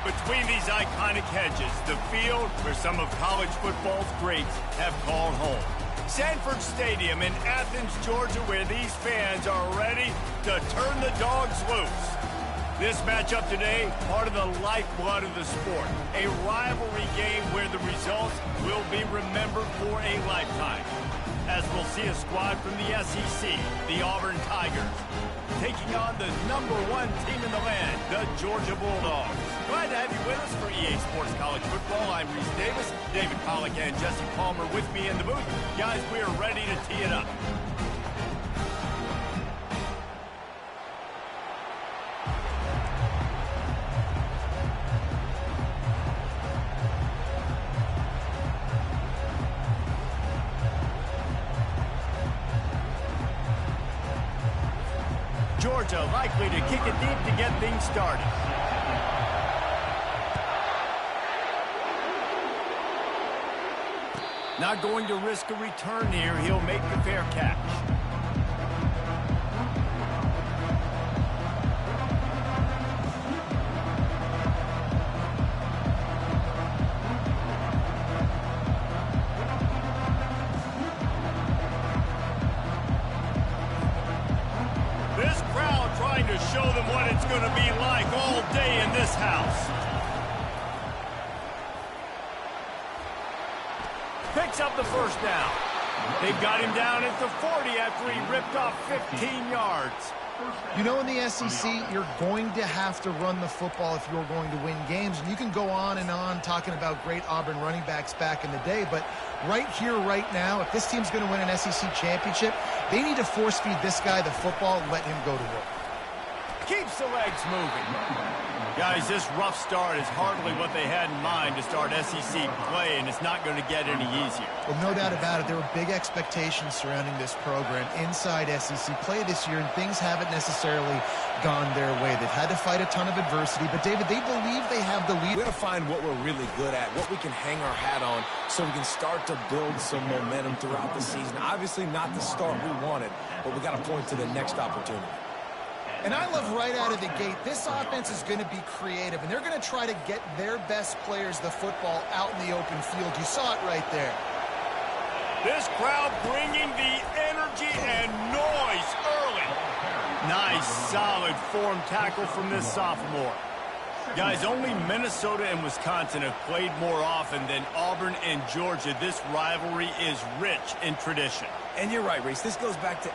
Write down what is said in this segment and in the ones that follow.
Between these iconic hedges, the field where some of college football's greats have called home. Sanford Stadium in Athens, Georgia, where these fans are ready to turn the dogs loose. This matchup today, part of the lifeblood of the sport. A rivalry game where the results will be remembered for a lifetime. As we'll see a squad from the SEC, the Auburn Tigers, taking on the #1 team in the land, the Georgia Bulldogs. Glad to have you with us for EA Sports College Football. I'm Reese Davis, David Pollack and Jesse Palmer with me in the booth. Guys, we are ready to tee it up. Georgia likely to kick it deep to get things started. Not going to risk a return here. He'll make the fair catch. To show them what it's going to be like all day in this house. Picks up the first down. They've got him down at the 40 after he ripped off 15 yards. You know, in the SEC, you're going to have to run the football if you're going to win games. And you can go on and on talking about great Auburn running backs back in the day, but right here, right now, if this team's going to win an SEC championship, they need to force feed this guy the football and let him go to work. Keeps the legs moving. Guys, this rough start is hardly what they had in mind to start SEC play, and it's not going to get any easier. Well, no doubt about it. There were big expectations surrounding this program inside SEC play this year, and things haven't necessarily gone their way. They've had to fight a ton of adversity, but, David, they believe they have the lead. We're going to find what we're really good at, what we can hang our hat on, so we can start to build some momentum throughout the season. Obviously not the start we wanted, but we got to point to the next opportunity. And I love right out of the gate, this offense is going to be creative, and they're going to try to get their best players the football out in the open field. You saw it right there. This crowd bringing the energy and noise early. Nice, solid form tackle from this sophomore. Guys, only Minnesota and Wisconsin have played more often than Auburn and Georgia. This rivalry is rich in tradition. And you're right, Reese. This goes back to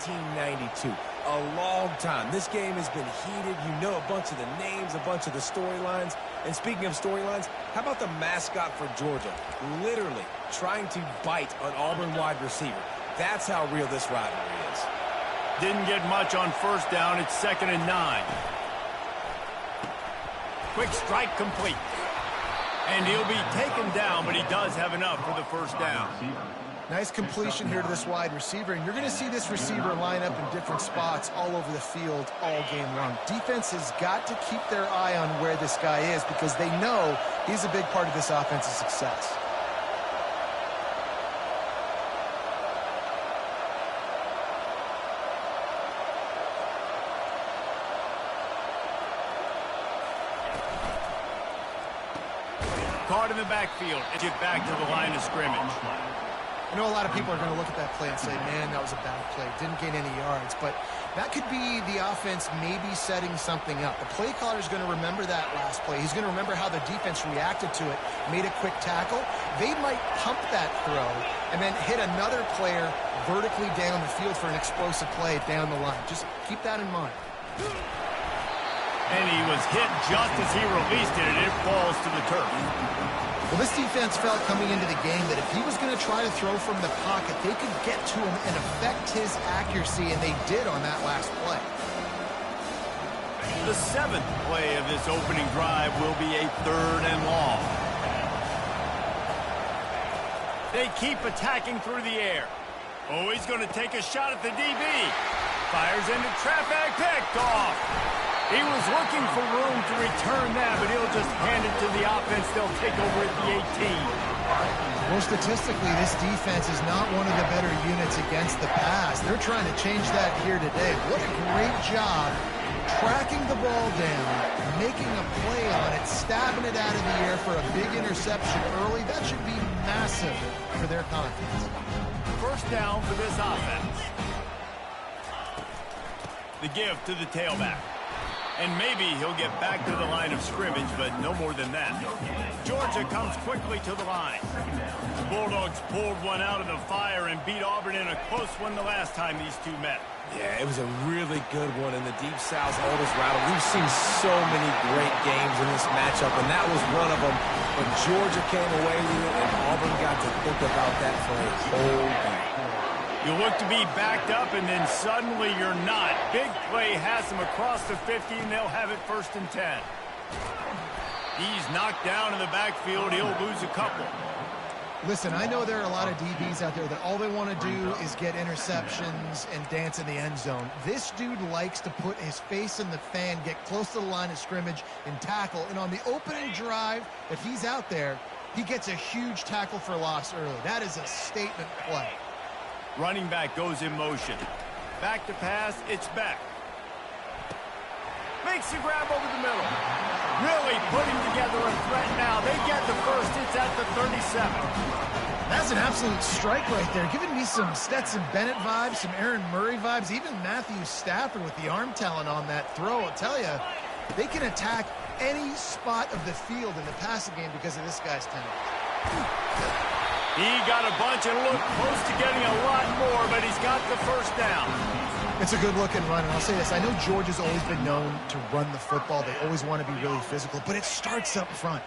1892. A long time. This game has been heated. You know a bunch of the names, a bunch of the storylines. And speaking of storylines, how about the mascot for Georgia? Literally trying to bite an Auburn wide receiver. That's how real this rivalry is. Didn't get much on first down. It's 2nd and 9. Quick strike complete. And he'll be taken down, but he does have enough for the first down. Nice completion here to this wide receiver, and you're going to see this receiver line up in different spots all over the field all game long. Defense has got to keep their eye on where this guy is because they know he's a big part of this offensive success. Caught in the backfield and get back to the line of scrimmage. I know a lot of people are going to look at that play and say, man, that was a bad play. Didn't gain any yards. But that could be the offense maybe setting something up. The play caller is going to remember that last play. He's going to remember how the defense reacted to it, made a quick tackle. They might pump that throw and then hit another player vertically down the field for an explosive play down the line. Just keep that in mind. And he was hit just as he released it, and it falls to the turf. Well, this defense felt coming into the game that if he was going to try to throw from the pocket, they could get to him and affect his accuracy, and they did on that last play. The 7th play of this opening drive will be a 3rd and long. They keep attacking through the air. Oh, he's going to take a shot at the DB. Fires into traffic, picked off. He was looking for room to return that, but he'll just hand it to the offense. They'll take over at the 18. Well, statistically, this defense is not one of the better units against the pass. They're trying to change that here today. What a great job tracking the ball down, making a play on it, stabbing it out of the air for a big interception early. That should be massive for their confidence. First down for this offense. The give to the tailback. And maybe he'll get back to the line of scrimmage, but no more than that. Georgia comes quickly to the line. The Bulldogs pulled one out of the fire and beat Auburn in a close one the last time these two met. Yeah, it was a really good one in the Deep South's oldest rival. We've seen so many great games in this matchup, and that was one of them. But Georgia came away with it, and Auburn got to think about that for a whole game. You look to be backed up, and then suddenly you're not. Big play has them across the 50, and they'll have it 1st and 10. He's knocked down in the backfield. He'll lose a couple. Listen, I know there are a lot of DBs out there that all they want to do is get interceptions and dance in the end zone. This dude likes to put his face in the fan, get close to the line of scrimmage, and tackle. And on the opening drive, if he's out there, he gets a huge tackle for loss early. That is a statement play. Running back goes in motion. Back to pass, it's back. Makes the grab over the middle. Really putting together a threat now. They get the first, it's at the 37. That's an absolute strike right there. Giving me some Stetson Bennett vibes, some Aaron Murray vibes, even Matthew Stafford with the arm talent on that throw. I'll tell you, they can attack any spot of the field in the passing game because of this guy's talent. He got a bunch and looked close to getting a lot more, but he's got the first down. It's a good-looking run, and I'll say this. I know Georgia's always been known to run the football. They always want to be really physical, but it starts up front.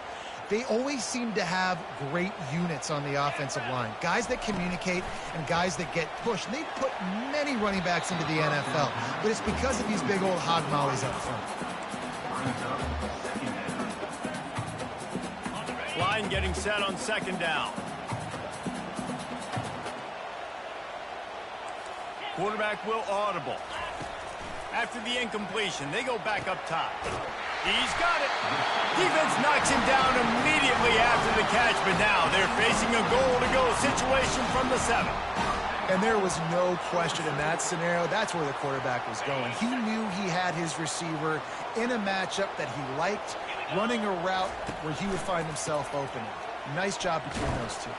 They always seem to have great units on the offensive line, guys that communicate and guys that get pushed. And they've put many running backs into the NFL, but it's because of these big old hog mollies up front. Line getting set on 2nd down. Quarterback will audible. After the incompletion, they go back up top. He's got it. Defense knocks him down immediately after the catch, but now they're facing a goal-to-go situation from the 7. And there was no question in that scenario. That's where the quarterback was going. He knew he had his receiver in a matchup that he liked, running a route where he would find himself open. Nice job between those two.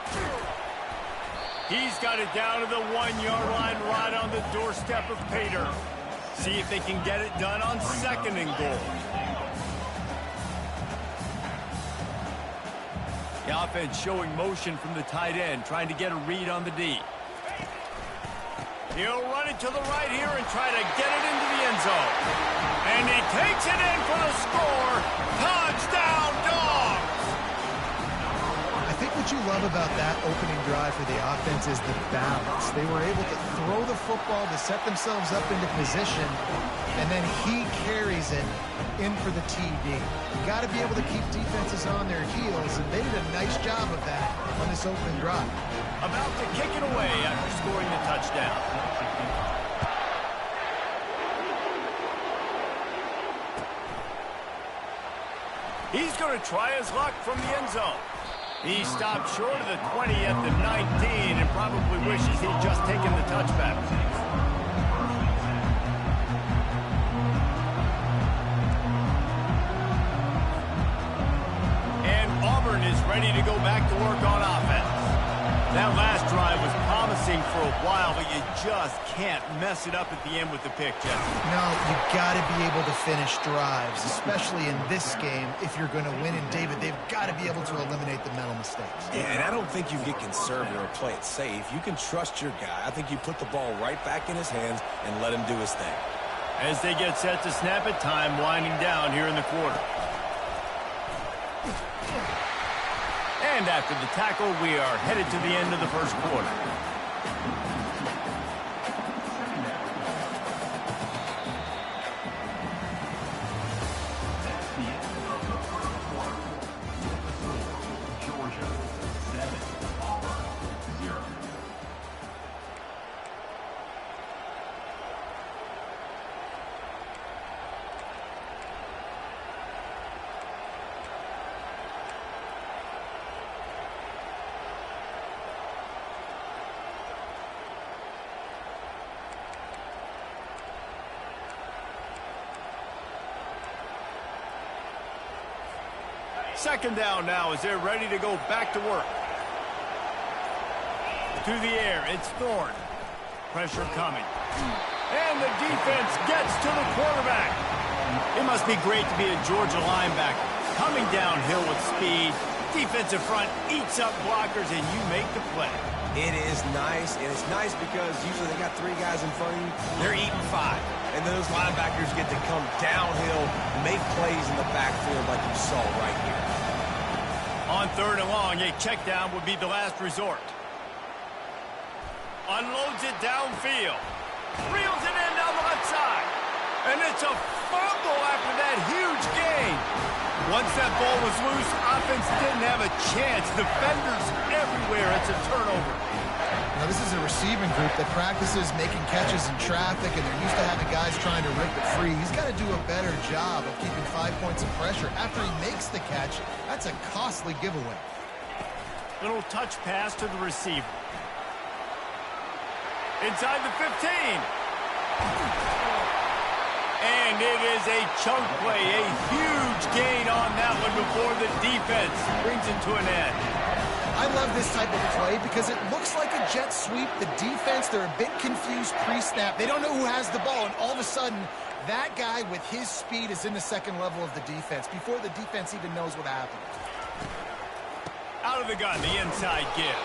He's got it down to the 1-yard line right on the doorstep of Pater. See if they can get it done on 2nd and goal. The offense showing motion from the tight end, trying to get a read on the D. He'll run it to the right here and try to get it into the end zone. And he takes it in for the score. Touchdown, Dogs! I think what you love about that opening drive for the offense is the balance. They were able to throw the football to set themselves up into position, and then he carries it in for the TD. You got to be able to keep defenses on their heels, and they did a nice job of that on this opening drive. About to kick it away after scoring the touchdown. He's going to try his luck from the end zone. He stopped short of the 20 at the 19 and probably wishes he'd just taken the touchback. And Auburn is ready to go back to work on offense. That last drive was promising for a while, but you just can't mess it up at the end with the pick, Jeff. No, you got to be able to finish drives, especially in this game if you're going to win. And, David, they've got to be able to eliminate the mental mistakes. Yeah, and I don't think you get conservative or play it safe. You can trust your guy. I think you put the ball right back in his hands and let him do his thing. As they get set to snap it, time winding down here in the quarter. And after the tackle, we are headed to the end of the first quarter. Second down now as they're ready to go back to work. Through the air, it's Thorne. Pressure coming. And the defense gets to the quarterback. It must be great to be a Georgia linebacker. Coming downhill with speed. Defensive front eats up blockers, and you make the play. It is nice, and it's nice because usually they got 3 guys in front of you. They're eating 5. And those linebackers get to come downhill, make plays in the backfield like you saw right here. On third and long, a check down would be the last resort. Unloads it downfield. Reels it in down the left side. And it's a fumble after that huge gain. Once that ball was loose, offense didn't have a chance. Defenders everywhere. It's a turnover. Now, this is a receiving group that practices making catches in traffic, and they're used to having guys trying to rip it free. He's got to do a better job of keeping 5 points of pressure. After he makes the catch, that's a costly giveaway. Little touch pass to the receiver. Inside the 15. And it is a chunk play, a huge gain on that one before the defense brings it to an end. I love this type of play because it looks like a jet sweep. The defense, they're a bit confused pre-snap. They don't know who has the ball, and all of a sudden, that guy with his speed is in the second level of the defense before the defense even knows what happened. Out of the gun, the inside give.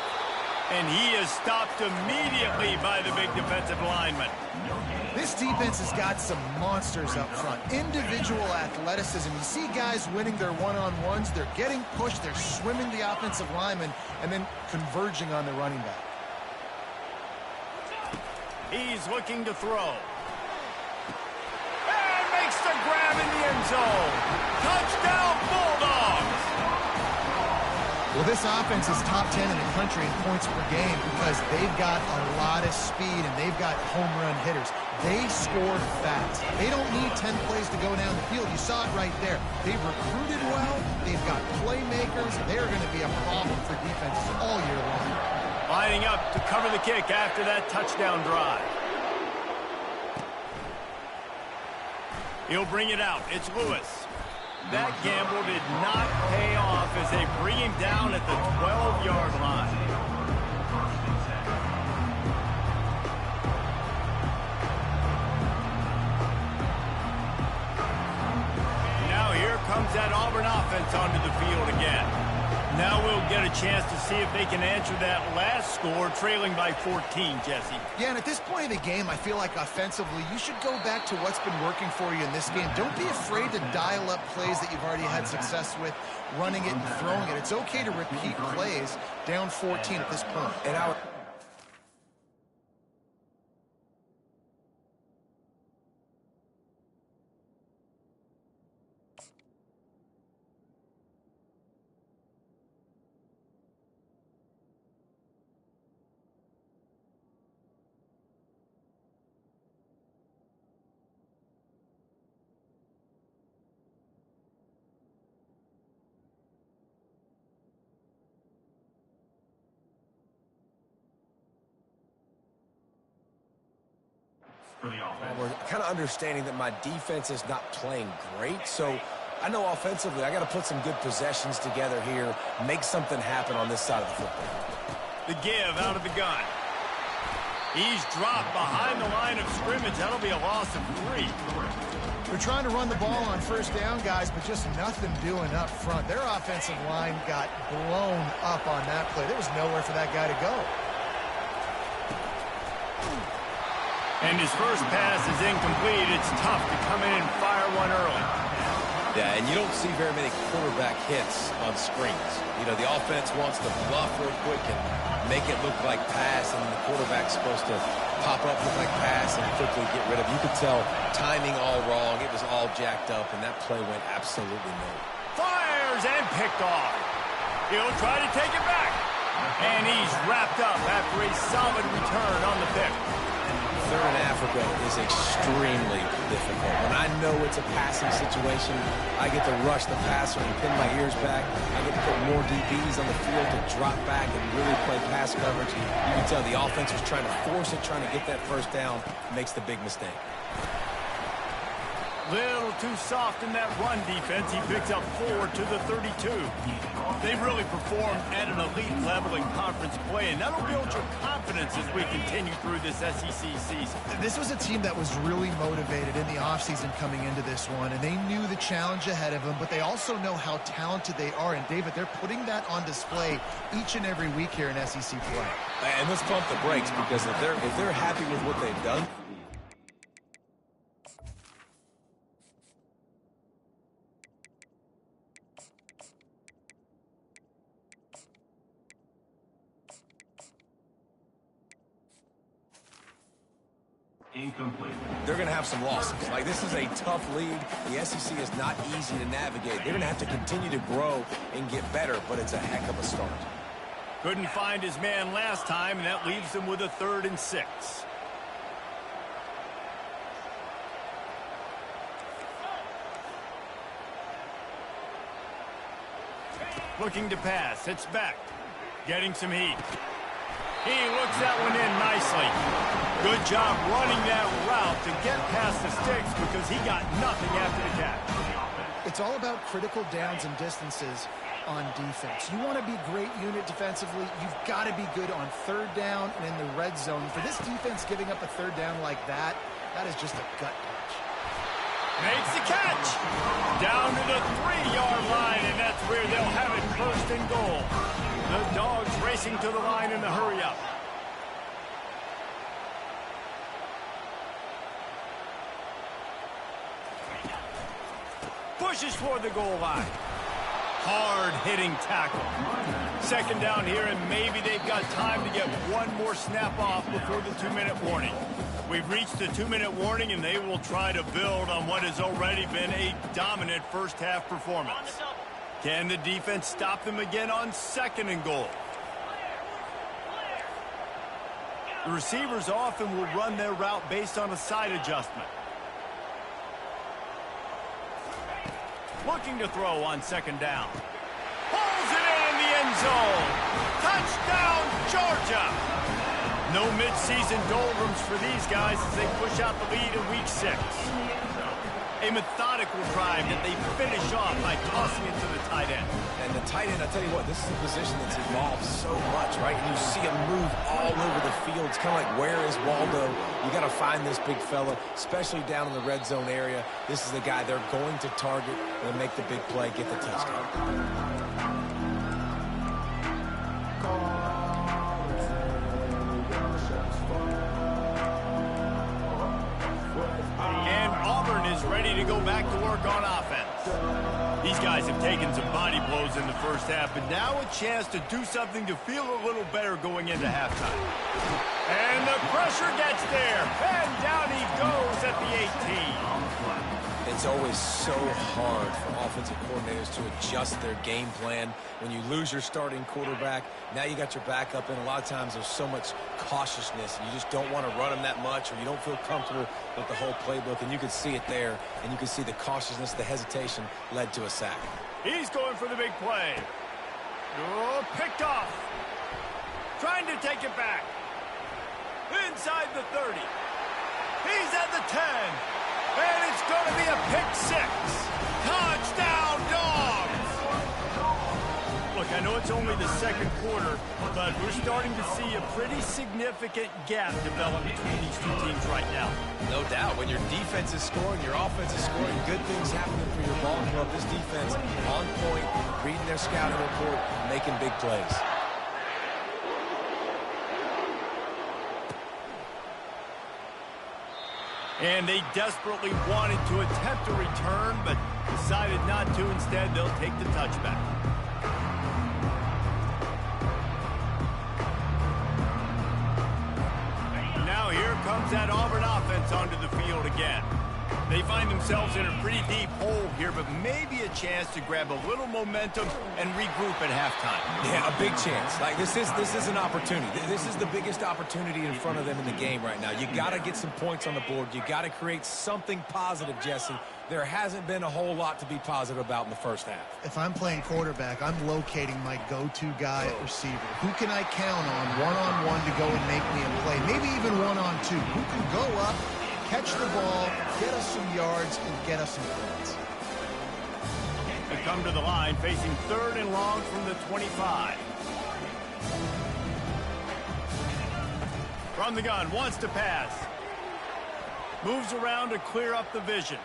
And he is stopped immediately by the big defensive lineman. This defense has got some monsters up front. Individual athleticism. You see guys winning their one-on-ones. They're getting pushed. They're swimming the offensive lineman and then converging on the running back. He's looking to throw. And makes the grab in the end zone. Touchdown, Bulldogs! Well, this offense is top 10 in the country in points per game because they've got a lot of speed and they've got home run hitters. They score fast. They don't need 10 plays to go down the field. You saw it right there. They've recruited well. They've got playmakers. They're going to be a problem for defenses all year long. Lining up to cover the kick after that touchdown drive. He'll bring it out. It's Lewis. That gamble did not pay off as they bring him down at the 12-yard line. Now here comes that Auburn offense onto the field again. Now we'll get a chance to see if they can answer that last score, trailing by 14, Jesse. Yeah, and at this point of the game, I feel like offensively, you should go back to what's been working for you in this game. Don't be afraid to dial up plays that you've already had success with, running it and throwing it. It's okay to repeat plays down 14 at this point. And we're kind of understanding that my defense is not playing great, so I know offensively I got to put some good possessions together here, make something happen on this side of the football. The give out of the gun. He's dropped behind the line of scrimmage. That'll be a loss of 3. They're trying to run the ball on first down, guys, but just nothing doing up front. Their offensive line got blown up on that play. There was nowhere for that guy to go. And his first pass is incomplete. It's tough to come in and fire one early. Yeah, and you don't see very many quarterback hits on screens. You know, the offense wants to bluff real quick and make it look like pass, and the quarterback's supposed to pop up, look like pass, and quickly get rid of it. You could tell timing all wrong. It was all jacked up, and that play went absolutely nowhere. Fires and picked off. He'll try to take it back. And he's wrapped up after a solid return on the pick. Third in Africa is extremely difficult. When I know it's a passing situation, I get to rush the passer and pin my ears back. I get to put more DBs on the field to drop back and really play pass coverage. You can tell the offense was trying to force it, trying to get that first down, makes the big mistake. Little too soft in that run defense. He picks up 4 to the 32. They've really performed at an elite level in conference play, and that'll build your confidence as we continue through this SEC season. This was a team that was really motivated in the offseason coming into this one, and they knew the challenge ahead of them, but they also know how talented they are. And, David, they're putting that on display each and every week here in SEC play. And let's pump the brakes, because if they're happy with what they've done, incomplete. they're going to have some losses. Like, this is a tough league. The SEC is not easy to navigate. They're going to have to continue to grow and get better, but it's a heck of a start. Couldn't find his man last time, and that leaves him with a 3rd and 6. Looking to pass. It's back. Getting some heat. He looks that one in nicely. Good job running that route to get past the sticks because he got nothing after the catch. It's all about critical downs and distances on defense. You want to be great unit defensively, you've got to be good on 3rd down and in the red zone. For this defense giving up a 3rd down like that, that is just a gut punch. Makes the catch. Down to the 3-yard line, and that's where they'll have it 1st and goal. The Dogs racing to the line in the hurry-up. Pushes for the goal line. Hard-hitting tackle. 2nd down here, and maybe they've got time to get one more snap off before the 2-minute warning. We've reached the 2-minute warning, and they will try to build on what has already been a dominant first-half performance. Can the defense stop them again on 2nd and goal? The receivers often will run their route based on a side adjustment. Looking to throw on 2nd down. Pulls it in the end zone. Touchdown, Georgia. No midseason doldrums for these guys as they push out the lead in week 6. A methodical drive that they finish off by tossing it to the tight end. And the tight end, I tell you what, this is a position that's evolved so much, right? And you see him move all over the field. It's kind of like, where is Waldo? You got to find this big fella, especially down in the red zone area. This is the guy they're going to target and make the big play, get the touchdown. Ready to go back to work on offense. These guys have taken some body blows in the first half, but now a chance to do something to feel a little better going into halftime. And the pressure gets there, and down he goes at the 18. It's always so hard for offensive coordinators to adjust their game plan. When you lose your starting quarterback, now you got your backup, and a lot of times there's so much cautiousness, and you just don't want to run them that much, or you don't feel comfortable with the whole playbook, and you can see it there, and you can see the cautiousness, the hesitation led to a sack. He's going for the big play. Oh, picked off. Trying to take it back. Inside the 30. He's at the 10. And it's going to be a pick 6. Touchdown, Dogs! Look, I know it's only the 2nd quarter, but we're starting to see a pretty significant gap develop between these two teams right now. No doubt. When your defense is scoring, your offense is scoring, good things happening for your ball club. This defense on point, reading their scouting report, making big plays. And they desperately wanted to attempt a return, but decided not to. Instead, they'll take the touchback. Now here comes that Auburn offense onto the field again. They find themselves in a pretty deep hole here, but maybe a chance to grab a little momentum and regroup at halftime. Yeah, a big chance. Like, this is an opportunity. This is the biggest opportunity in front of them in the game right now. You got to get some points on the board. You got to create something positive, Jesse. There hasn't been a whole lot to be positive about in the first half. If I'm playing quarterback, I'm locating my go-to guy at receiver. Who can I count on one-on-one to go and make me a play? Maybe even one-on-two. Who can go up Catch the ball, get us some yards, and get us some points. They come to the line facing 3rd and long from the 25. From the gun, wants to pass. Moves around to clear up the vision.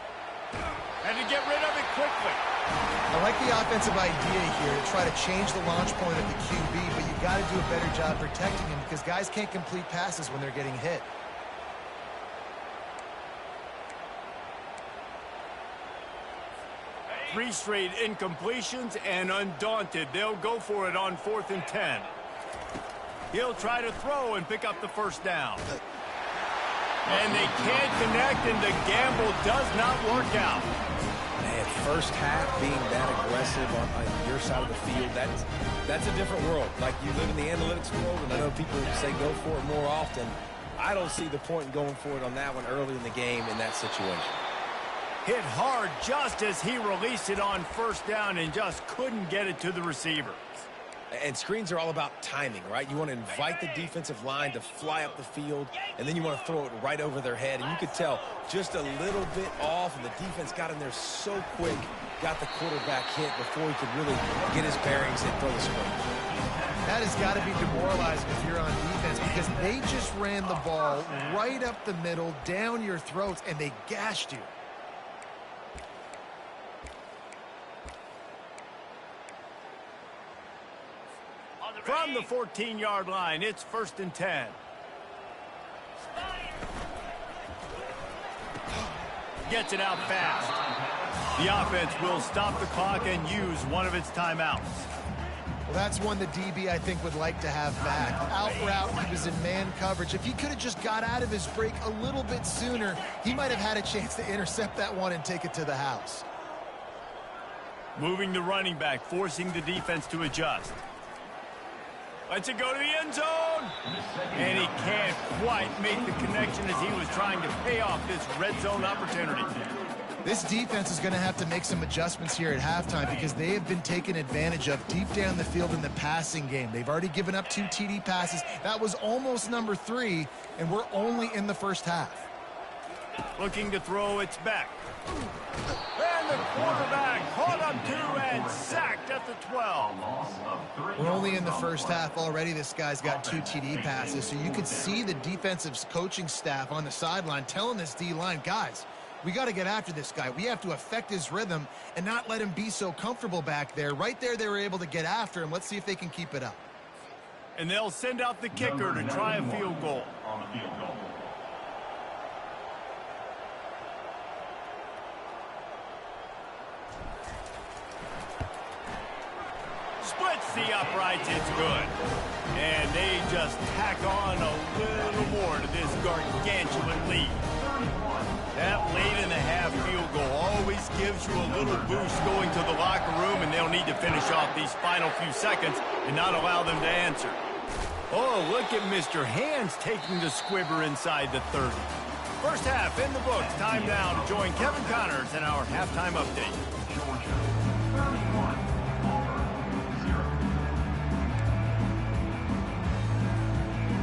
And to get rid of it quickly. I like the offensive idea here to try to change the launch point of the QB, but you've got to do a better job protecting him because guys can't complete passes when they're getting hit. Three straight incompletions, and undaunted, they'll go for it on 4th and 10. He'll try to throw and pick up the first down. And they can't connect, and the gamble does not work out. Man, first half being that aggressive on your side of the field, that's a different world. Like, you live in the analytics world, and I know people say go for it more often. I don't see the point in going for it on that one early in the game in that situation. Hit hard just as he released it on 1st down and just couldn't get it to the receiver. And screens are all about timing, right? You want to invite the defensive line to fly up the field, and then you want to throw it right over their head. And you could tell just a little bit off, and the defense got in there so quick, got the quarterback hit before he could really get his bearings and throw the screen. That has got to be demoralizing if you're on defense because they just ran the ball right up the middle, down your throats, and they gashed you. From the 14-yard line, it's 1st and 10. Gets it out fast. The offense will stop the clock and use one of its timeouts. Well, that's one the DB, I think, would like to have back. Out route, he was in man coverage. If he could have just got out of his break a little bit sooner, he might have had a chance to intercept that one and take it to the house. Moving the running back, forcing the defense to adjust. Lets it go to the end zone. And he can't quite make the connection as he was trying to pay off this red zone opportunity. This defense is going to have to make some adjustments here at halftime because they have been taken advantage of deep down the field in the passing game. They've already given up 2 TD passes. That was almost number 3, and we're only in the first half. Looking to throw, it's back. And the quarterback caught him too and sacked at the 12. We're only in the first half already. This guy's got 2 TD passes, so you could see the defensive coaching staff on the sideline telling this D-line, guys, we got to get after this guy. We have to affect his rhythm and not let him be so comfortable back there. Right there, they were able to get after him. Let's see if they can keep it up. And they'll send out the kicker to try a field goal. Splits the uprights, it's good. And they just tack on a little more to this gargantuan lead. That late in the half field goal always gives you a little boost going to the locker room, and they'll need to finish off these final few seconds and not allow them to answer. Oh, look at Mr. Hands taking the squibber inside the 30. First half in the books. Time now to join Kevin Connors in our halftime update.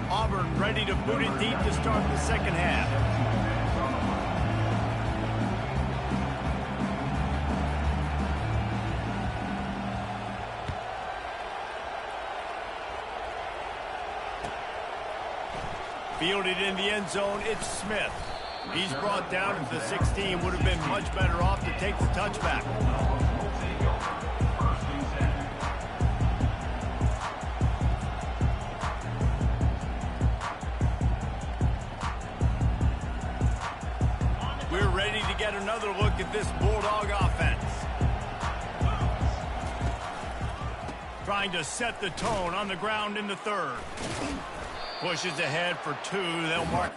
Auburn ready to boot it deep to start the second half. Fielded in the end zone, it's Smith. He's brought down at the 16. Would have been much better off to take the touchback. We're ready to get another look at this Bulldog offense. Trying to set the tone on the ground in the third. Pushes ahead for 2. They'll mark